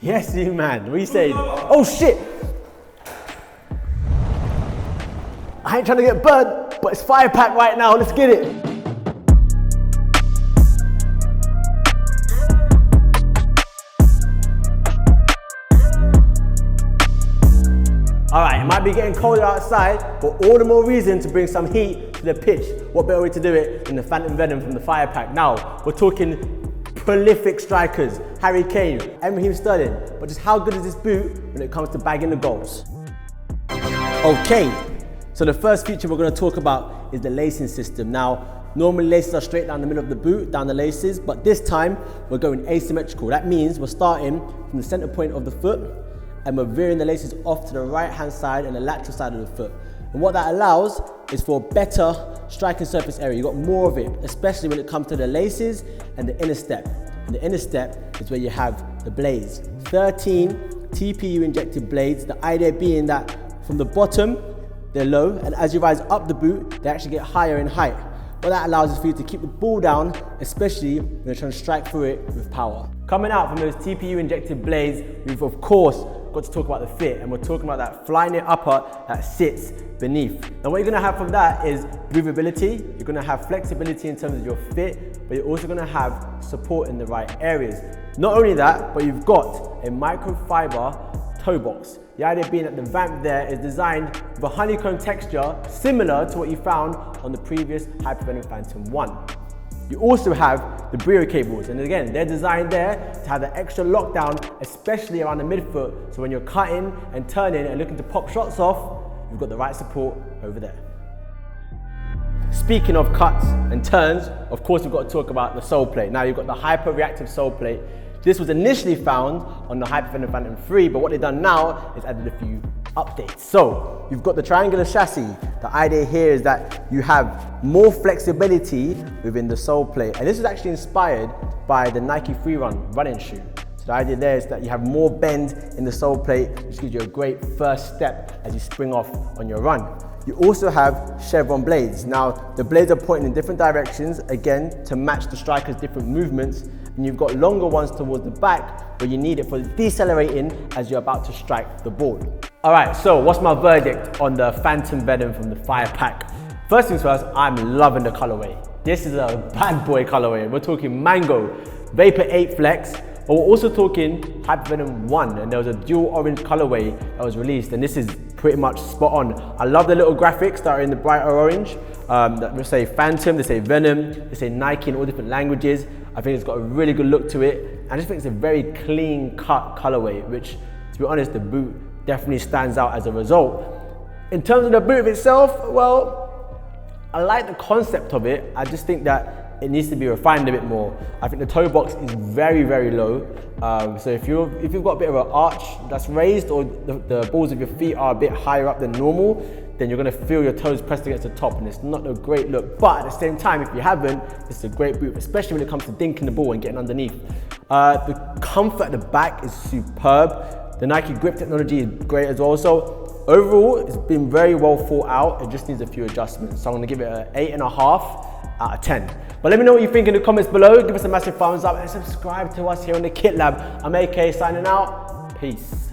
Yes, you man. What are you saying? Oh shit! I ain't trying to get burned, but it's Fire Pack right now. Let's get it. Alright, it might be getting colder outside, but all the more reason to bring some heat to the pitch. What better way to do it than the Phantom Venom from the Fire Pack? Now, we're talking prolific strikers, Harry Kane, Raheem Sterling, but just how good is this boot when it comes to bagging the goals? Okay, so the first feature we're going to talk about is the lacing system. Now, normally laces are straight down the middle of the boot, down the laces, but this time we're going asymmetrical. That means we're starting from the center point of the foot and we're veering the laces off to the right hand side and the lateral side of the foot. And what that allows is for better striking surface area. You've got more of it, especially when it comes to the laces and the inner step. And the inner step is where you have the blades. 13 TPU injected blades, the idea being that from the bottom, they're low, and as you rise up the boot, they actually get higher in height. What that allows is for you to keep the ball down, especially when you're trying to strike through it with power. Coming out from those TPU injected blades, we've of course got to talk about the fit, and we're talking about that flying it upper that sits beneath. Now what you're gonna have from that is breathability, you're gonna have flexibility in terms of your fit, but you're also gonna have support in the right areas. Not only that, but you've got a microfiber toe box. The idea being that the vamp there is designed with a honeycomb texture similar to what you found on the previous Hypervenom Phantom 1. You also have the Brio cables, and again, they're designed there to have the extra lockdown, especially around the midfoot, so when you're cutting and turning and looking to pop shots off, you've got the right support over there. Speaking of cuts and turns, of course we've got to talk about the Soleplate. Now you've got the hyper-reactive Soleplate. This was initially found on the Hypervenom Phantom 3, but what they've done now is added a few updates. So you've got the triangular chassis. The idea here is that you have more flexibility within the Soleplate, and this is actually inspired by the Nike Free Run running shoe. So the idea there is that you have more bend in the Soleplate, which gives you a great first step as you spring off on your run. You also have chevron blades. Now the blades are pointing in different directions, again to match the striker's different movements, and you've got longer ones towards the back where you need it for decelerating as you're about to strike the ball. Alright, so what's my verdict on the Phantom Venom from the Fire Pack? First things first, I'm loving the colorway. This is a bad boy colorway. We're talking Mango, Vapor 8 Flex, but we're also talking Hypervenom 1, and there was a dual orange colorway that was released, and this is pretty much spot on. I love the little graphics that are in the brighter orange. They say Phantom, they say Venom, they say Nike in all different languages. I think it's got a really good look to it. I just think it's a very clean cut colorway, which, to be honest, the boot definitely stands out as a result. In terms of the boot itself, well, I like the concept of it. I just think that it needs to be refined a bit more. I think the toe box is very, very low. So if you've got a bit of an arch that's raised, or the balls of your feet are a bit higher up than normal, then you're gonna feel your toes pressed against the top, and it's not a great look. But at the same time, if you haven't, it's a great boot, especially when it comes to dinking the ball and getting underneath. The comfort at the back is superb. The Nike grip technology is great as well. So overall, it's been very well thought out. It just needs a few adjustments. So I'm gonna give it an 8.5 out of 10. But let me know what you think in the comments below. Give us a massive thumbs up and subscribe to us here on the KitLab. I'm AK signing out. Peace.